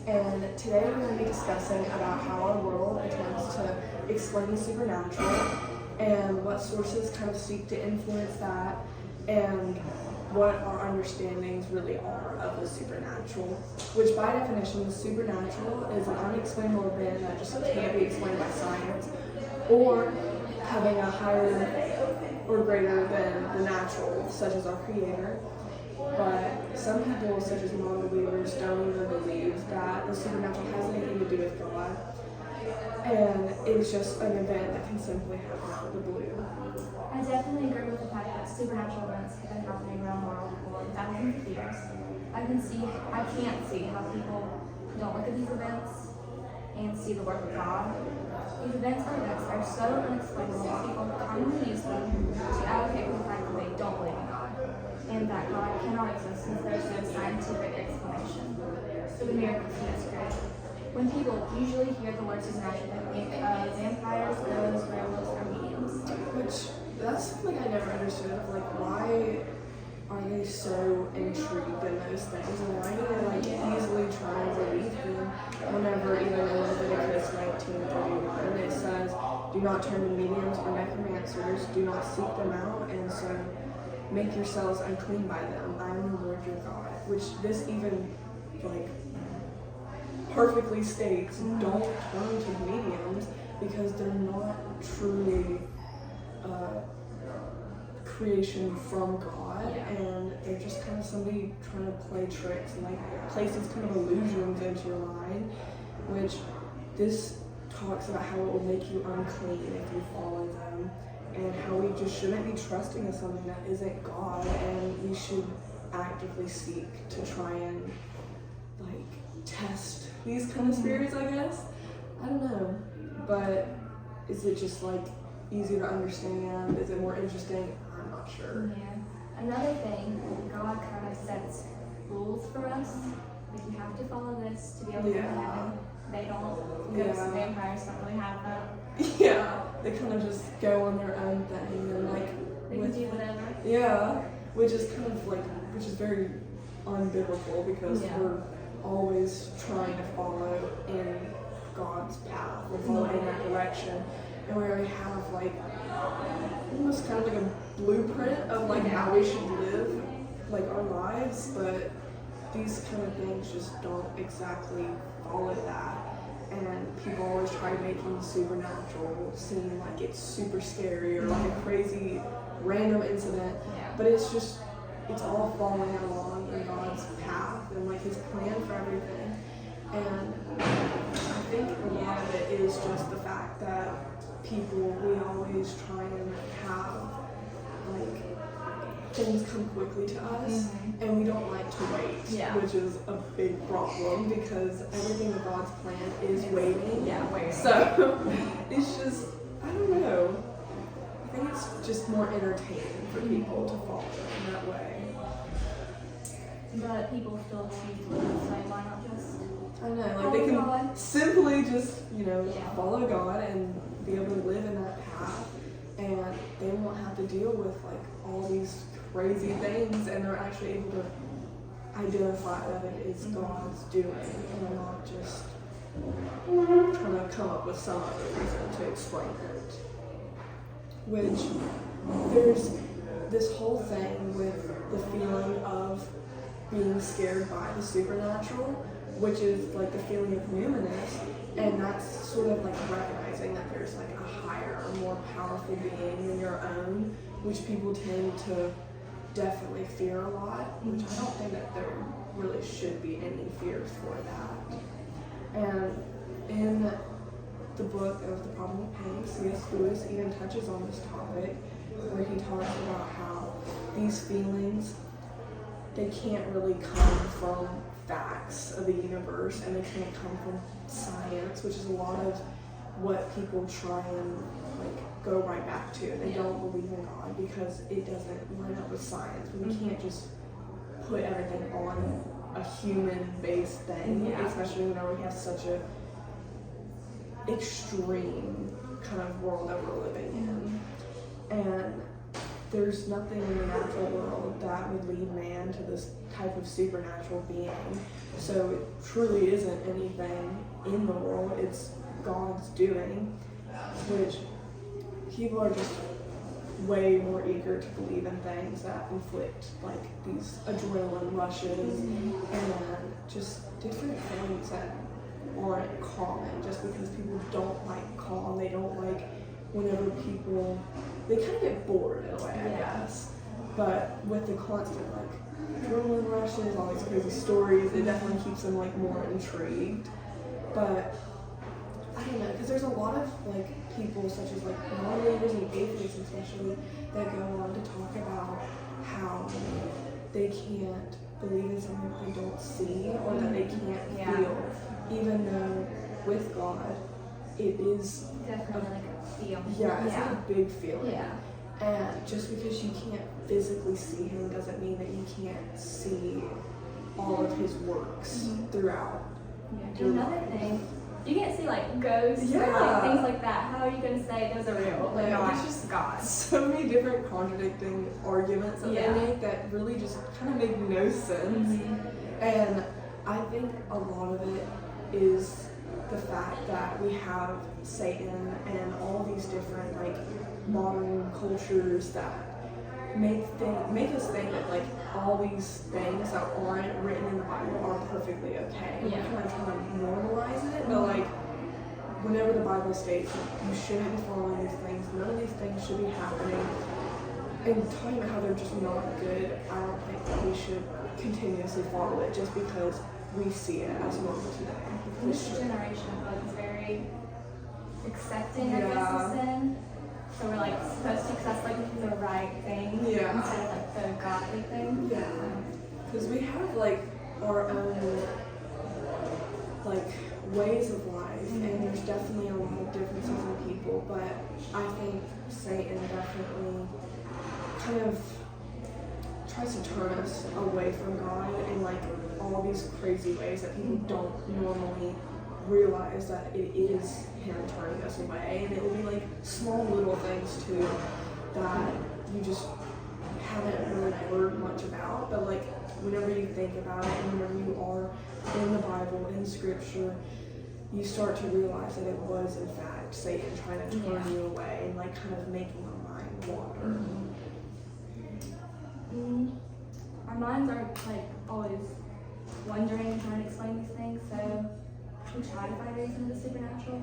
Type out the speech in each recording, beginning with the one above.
and today we're going to be discussing about how our world attempts to explain the supernatural and what sources kind of seek to influence that and what our understandings really are of the supernatural, which by definition, the supernatural is an unexplainable event that just can't be explained by science or having a higher or greater than the natural, such as our Creator. But some people, such as nonbelievers, don't even believe that the supernatural has anything to do with God, and it's just an event that can simply happen out of the blue. I definitely agree with the fact that supernatural events have been happening around the world for thousands of years. I can't see how people don't look at these events and see the work of God. These events are so unexplainable that people commonly use them to advocate for the fact that they don't believe in God, and that God cannot exist since there's no scientific explanation for the miracles He has created. When people usually hear the word supernatural, they think of vampires, ghosts, werewolves, or mediums. Which, that's something I never understood. Like, why are they so intrigued in those things? And why do they, easily try and believe them whenever, even in Leviticus 19:31, it says, do not turn to mediums or necromancers, do not seek them out, and so make yourselves unclean by them. I am the Lord your God. Which this even, perfectly states, don't turn to mediums because they're not truly creation from God, and they're just kind of somebody trying to play tricks and place these kind of illusions into your mind, which this talks about how it will make you unclean if you follow them, and how we just shouldn't be trusting in something that isn't God, and we should actively seek to try and test these kind of spirits, I guess. I don't know, but is it just easier to understand? Is it more interesting? I'm not sure. Yeah. Another thing, God kind of sets rules for us. You have to follow this to be able to go to heaven. They don't. Ghosts and vampires don't really have that. Yeah, they kind of just go on their own thing and they can do whatever. Yeah, which is kind of which is very unbiblical because we're always trying to follow in God's path. We're following in that direction. And we already have almost kind of a blueprint of how we should live our lives, but these kind of things just don't exactly follow that. And people always try making the supernatural seem like it's super scary or a crazy random incident, but it's all following along in God's path and His plan for everything. And I think a lot of it is just the fact that we always try and have things come quickly to us, and we don't like to wait, which is a big problem because everything in God's plan is waiting. So it's just, I don't know. I think it's just more entertaining for people to follow in that way. But people still choose to live, so why not just? I know, they can simply just, follow God and be able to live in that path, and they won't have to deal with all these crazy things, and they're actually able to identify that it is God's doing and not just trying to come up with some other reason to explain it. Which there's this whole thing with the feeling of being scared by the supernatural, which is the feeling of numinous, and that's sort of recognizing that there's a higher or more powerful being than your own, which people tend to definitely fear a lot, which I don't think that there really should be any fears for that. And in the book of The Problem of Pain, C.S. Lewis even touches on this topic, where he talks about how these feelings, they can't really come from facts of the universe, and they can't come from science, which is a lot of what people try and go right back to. They don't believe in God because it doesn't line up with science. We can't just put everything on a human-based thing, especially whenever we have such a extreme kind of world that we're living in. And there's nothing in the natural world that would lead man to this type of supernatural being. So it truly isn't anything in the world, it's God's doing, which people are just way more eager to believe in things that inflict like these adrenaline rushes and just different things that aren't common, just because people don't like calm, they don't like whenever people, they kind of get bored in a way, I guess. But with the constant like adrenaline rushes, all these crazy stories, it definitely keeps them like more intrigued. But I don't know, because there's a lot of like people such as like nonbelievers and atheists especially that go on to talk about how they can't believe in something that they don't see or that they can't feel, even though with God it is definitely like a feel. Yeah, it's like a big feeling. Yeah. And just because you can't physically see him doesn't mean that you can't see all of his works throughout. Yeah. Another thing, you can't see like ghosts or like things like that. How are you going to say those are real? They're not just God. So many different contradicting arguments that they make that really just kind of make no sense. And I think a lot of it is the fact that we have Satan and all these different like modern cultures that make us think that like all these things that aren't written in the Bible are perfectly okay. And we're kind of trying to normalize it, but like whenever the Bible states like, you shouldn't be following these things, none of these things should be happening, and talking about how they're just not good, I don't think that we should continuously follow it just because we see it as normal today. This generation is very accepting of this sin. So we're like supposed to, because that's like the right thing instead of like the godly thing. Yeah. Because we have like our own like ways of life, and there's definitely a lot of differences in people, but I think Satan definitely kind of tries to turn us away from God in like all these crazy ways that people don't normally realize that it is him turning us away, and it will be like small little things too that you just haven't really heard much about, but like whenever you think about it and whenever you are in the Bible, in scripture, you start to realize that it was in fact Satan trying to turn you away and like kind of making your mind wander. Our minds are like always wondering and trying to explain these things, so we try to find reason in the supernatural.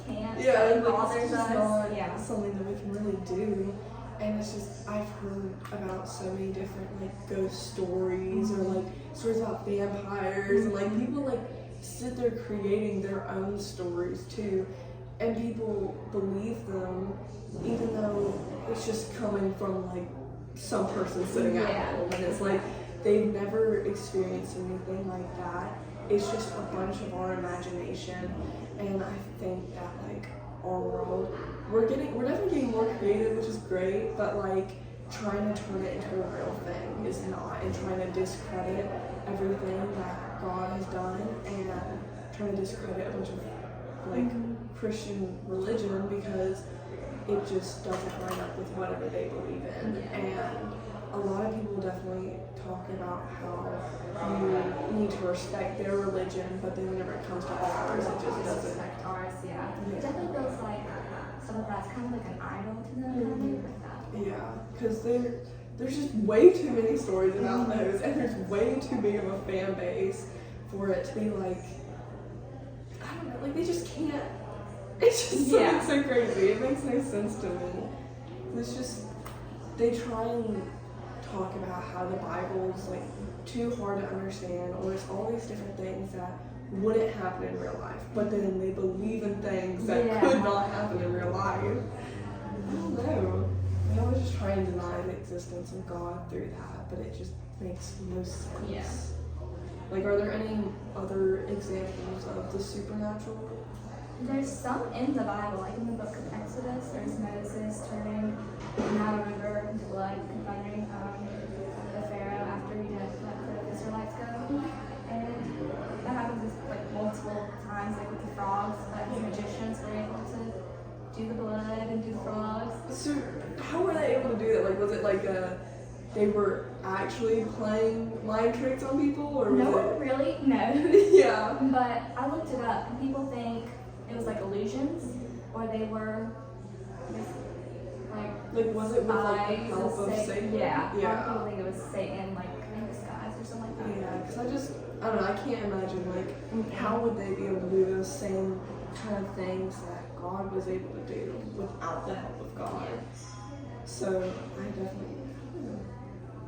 Can't. It bothers us. Not something that we can really do. And it's just, I've heard about so many different like ghost stories or like stories about vampires and like people like sit there creating their own stories too, and people believe them even though it's just coming from like some person sitting at home, and it's like they've never experienced anything like that. It's just a bunch of our imagination, and I think that like our world, we're definitely getting more creative, which is great, but like trying to turn it into a real thing is not, and trying to discredit everything that God has done, and trying to discredit a bunch of like Christian religion because it just doesn't line up with whatever they believe in. And a lot of people definitely talk about how you need to respect their religion, but then whenever it comes to ours, it just doesn't. Respect ours, It definitely feels like some of that's kind of like an idol to them, like that. Yeah, because there's just way too many stories about those, and there's way too big of a fan base for it to be like, I don't know, like they just can't. It's just something so crazy. It makes no sense to me. It's just, they try and talk about how the Bible is like too hard to understand, or it's all these different things that wouldn't happen in real life, but then they believe in things that could not happen in real life. I don't know. We always just try and deny the existence of God through that, but it just makes no sense. Like, are there any other examples of the supernatural? There's some in the Bible, like in the book of Exodus, there's Moses turning out a river into blood, confronting the Pharaoh after he had let the Israelites go. And that happens like multiple times, like with the frogs, the magicians were able to do the blood and do the frogs. So how were they able to do that? Like, was it like they were actually playing mind tricks on people, or was No it? one really knows. Yeah. But I looked it up, and people think it was like illusions, or they were Like, was it with like the spies help of Satan? Yeah. A lot of Yeah. people think it was Satan, like in disguise or something like that. Yeah, because I don't know, I can't imagine, like, how would they be able to do those same kind of things that God was able to do without the help of God? So, I definitely, I don't know.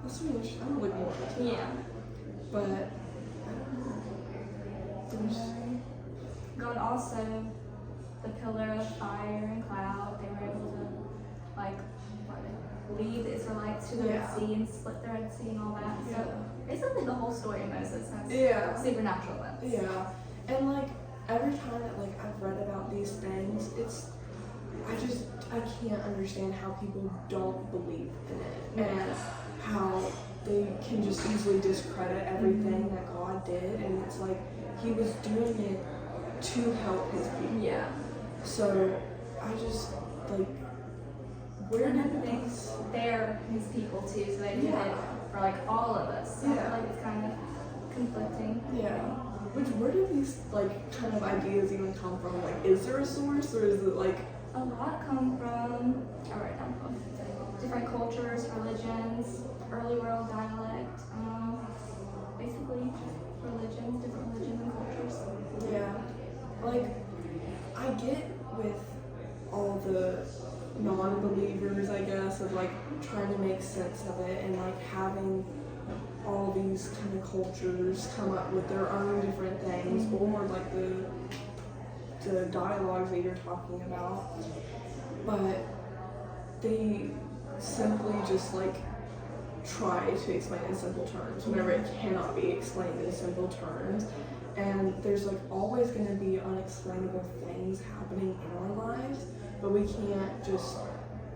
That's really interesting. I'm gonna look more into it. Yeah. But, I don't know. There's, God also, the pillar of fire and cloud, they were able to, like, lead the Israelites to the Red Sea and split the Red Sea and all that. So, basically the whole story of Moses has supernatural events. Yeah. And, like, every time that, like, I've read about these things, I can't understand how people don't believe in it. And how they can just easily discredit everything that God did. And it's like, he was doing it to help his people. Yeah. So, I just, like, where did these... They're his people too, so they did it for like all of us. So I feel like it's kind of conflicting. Yeah. Where do these, like, kind of ideas even come from? Like, is there a source, or is it like... A lot come from, different cultures, religions, early world dialect, basically religions, different religions and cultures. Yeah. Like, I get with all the non-believers, I guess, of like trying to make sense of it and like having all these kind of cultures come up with their own different things, or like the dialogues that you're talking about, but they simply just like try to explain in simple terms whenever it cannot be explained in simple terms. And there's like always going to be unexplainable things happening in our lives, but we can't just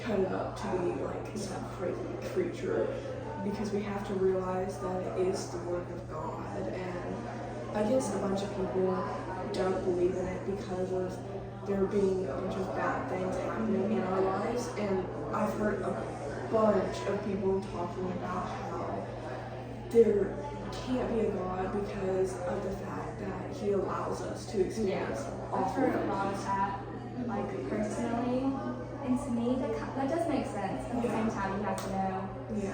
cut it up to be like some crazy creature, because we have to realize that it is the work of God. And I guess a bunch of people don't believe in it because of there being a bunch of bad things happening in our lives. And I've heard a bunch of people talking about how there can't be a God because of the fact that he allows us to experience I've heard a lot of that, like personally, and to me that does make sense. At the same time, you have to know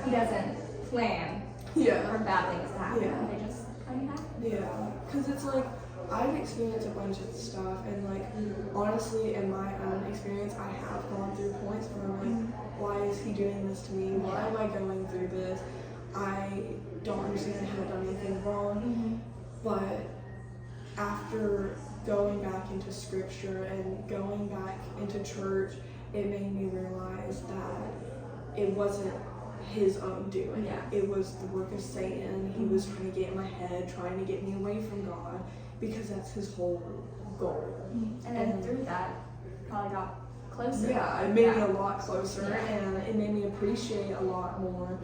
he doesn't plan for bad things to happen. They just kind of happen. Yeah, because it's like I've experienced a bunch of stuff, and like honestly, in my own experience, I have gone through points where I'm like, why is he doing this to me? Why am I going through this? I don't understand how I've done anything wrong. But after going back into scripture and going back into church, it made me realize that it wasn't his own doing. It was the work of Satan. He was trying to get in my head, trying to get me away from God, because that's his whole goal. And then through that, probably got closer. Yeah, it made me a lot closer, and it made me appreciate a lot more.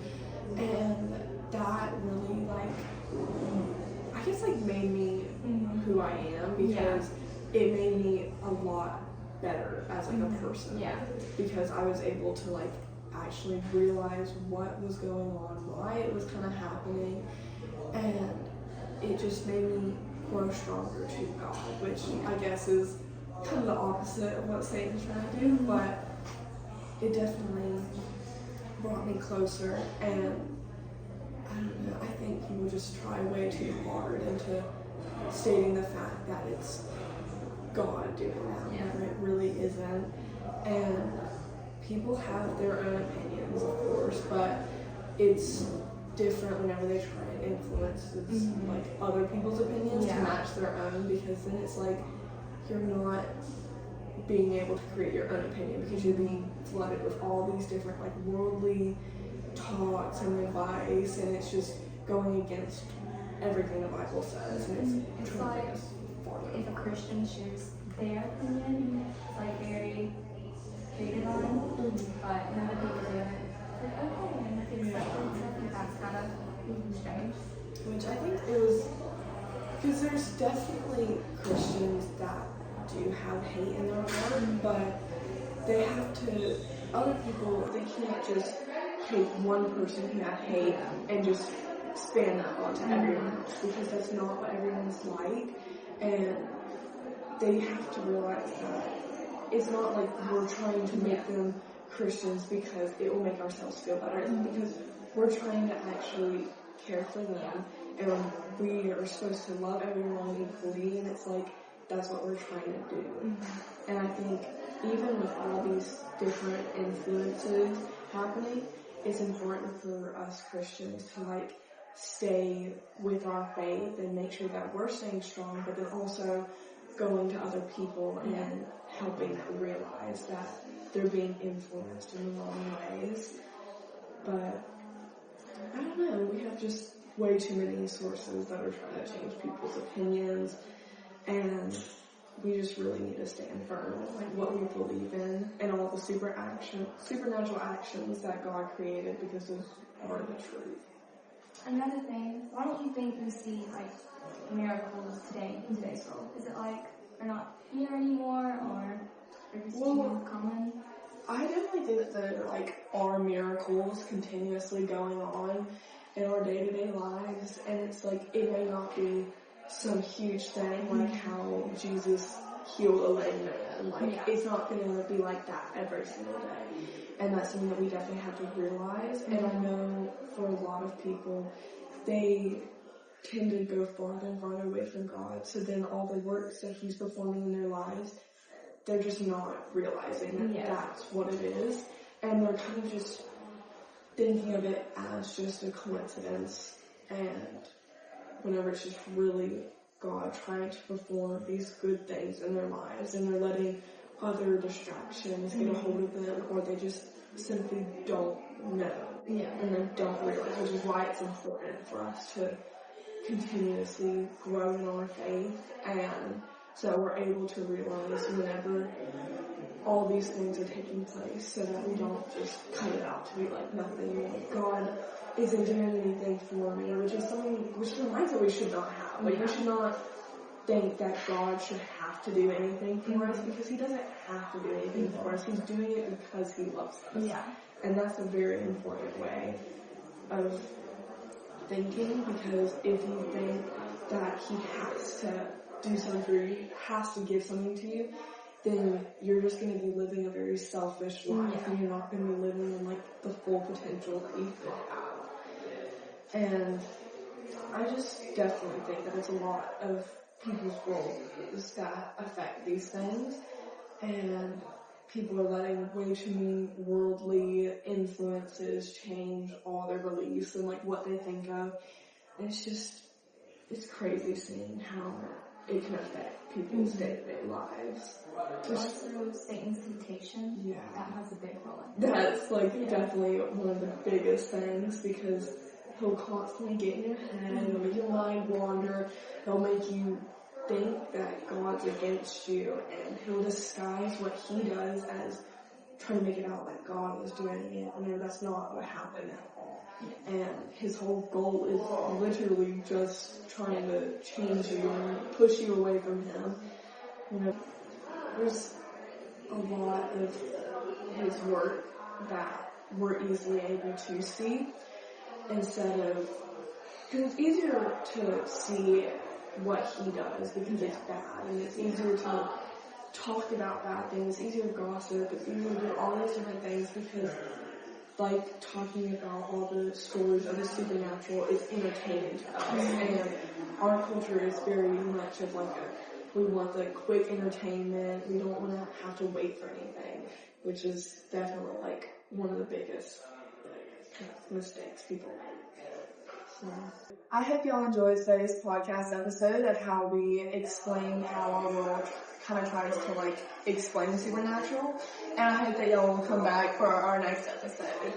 And that really, like, I guess, like, made me who I am, because it made me a lot better as, like, a person. Because I was able to, like, actually realize what was going on, why it was kind of happening, and it just made me grow stronger to God, which I guess is kind of the opposite of what Satan's trying to do, but it definitely brought me closer. And I don't know, I think people just try way too hard into stating the fact that it's God doing that whenever it really isn't. And people have their own opinions, of course, but it's different whenever they try and influence like other people's opinions to match their own, because then it's like you're not being able to create your own opinion, because you're being flooded with all these different like worldly talks and advice, and it's just going against everything the Bible says, and it's like if a Christian shares their opinion, it's like very hated on, but none of people do it. Like, okay, and if it's I think that's kind of strange. Which I think it was, because there's definitely Christians that do have hate in their heart, but they have to other people, they can't just take one person who had hate and just span that onto everyone else, because that's not what everyone's like. And they have to realize that it's not like we're trying to make them Christians because it will make ourselves feel better. It's because we're trying to actually care for them, and we are supposed to love everyone equally, and it's like that's what we're trying to do. And I think even with all these different influences happening, it's important for us Christians to like stay with our faith and make sure that we're staying strong, but then also going to other people and helping them realize that they're being influenced in the wrong ways. But I don't know, we have just way too many sources that are trying to change people's opinions, and we just really need to stand firm with like what we believe in and all the supernatural actions that God created, because those are the truth. Another thing, why don't you think we see like miracles today in today's world? Is it like they're not here anymore, or they're just too common? I definitely think that there like are miracles continuously going on in our day-to-day lives, and it's like it may not be some huge thing like how Jesus healed a lame man. Like it's not going to be like that every single day, and that's something that we definitely have to realize. And I know for a lot of people, they tend to go farther and farther away from God, so then all the works that He's performing in their lives, they're just not realizing that that's what it is, and they're kind of just thinking of it as just a coincidence, and whenever it's just really God trying to perform these good things in their lives, and they're letting other distractions get a hold of them, or they just simply don't know, and they don't realize, which is why it's important for us to continuously grow in our faith, and so we're able to realize whenever all these things are taking place, so that we don't just cut it out to be like nothing, like God isn't doing anything for me, which is a mindset we should not have. Like we should not think that God should have to do anything for us, because He doesn't have to do anything for us. He's doing it because He loves us. And that's a very important way of thinking, because if you think that He has to do something for you, He has to give something to you, then you're just going to be living a very selfish life, and you're not going to be living in like the full potential that you could have. And I just definitely think that it's a lot of people's roles that affect these things, and people are letting way too many worldly influences change all their beliefs and like what they think of. And it's crazy seeing how it can affect people's day-to-day lives. Also, Satan's temptation. That has a big role. That's like definitely one of the biggest things, because he'll constantly get in your head, he'll make your mind wander, he'll make you think that God's against you, and he'll disguise what he does as trying to make it out like God is doing it, and that's not what happened at all. And his whole goal is literally just trying to change you and push you away from him. You know, there's a lot of his work that we're easily able to see, instead of, because it's easier to see what he does because it's bad, and it's easier to talk about bad things, it's easier to gossip, it's easier to do all these different things, because like talking about all the stories of the supernatural is entertaining to us, and our culture is very much of like we want the quick entertainment, we don't want to have to wait for anything, which is definitely like one of the biggest mistakes people make. So, I hope y'all enjoyed today's podcast episode of how we explain how our world kind of tries to like explain the supernatural, and I hope that y'all will come back for our next episode.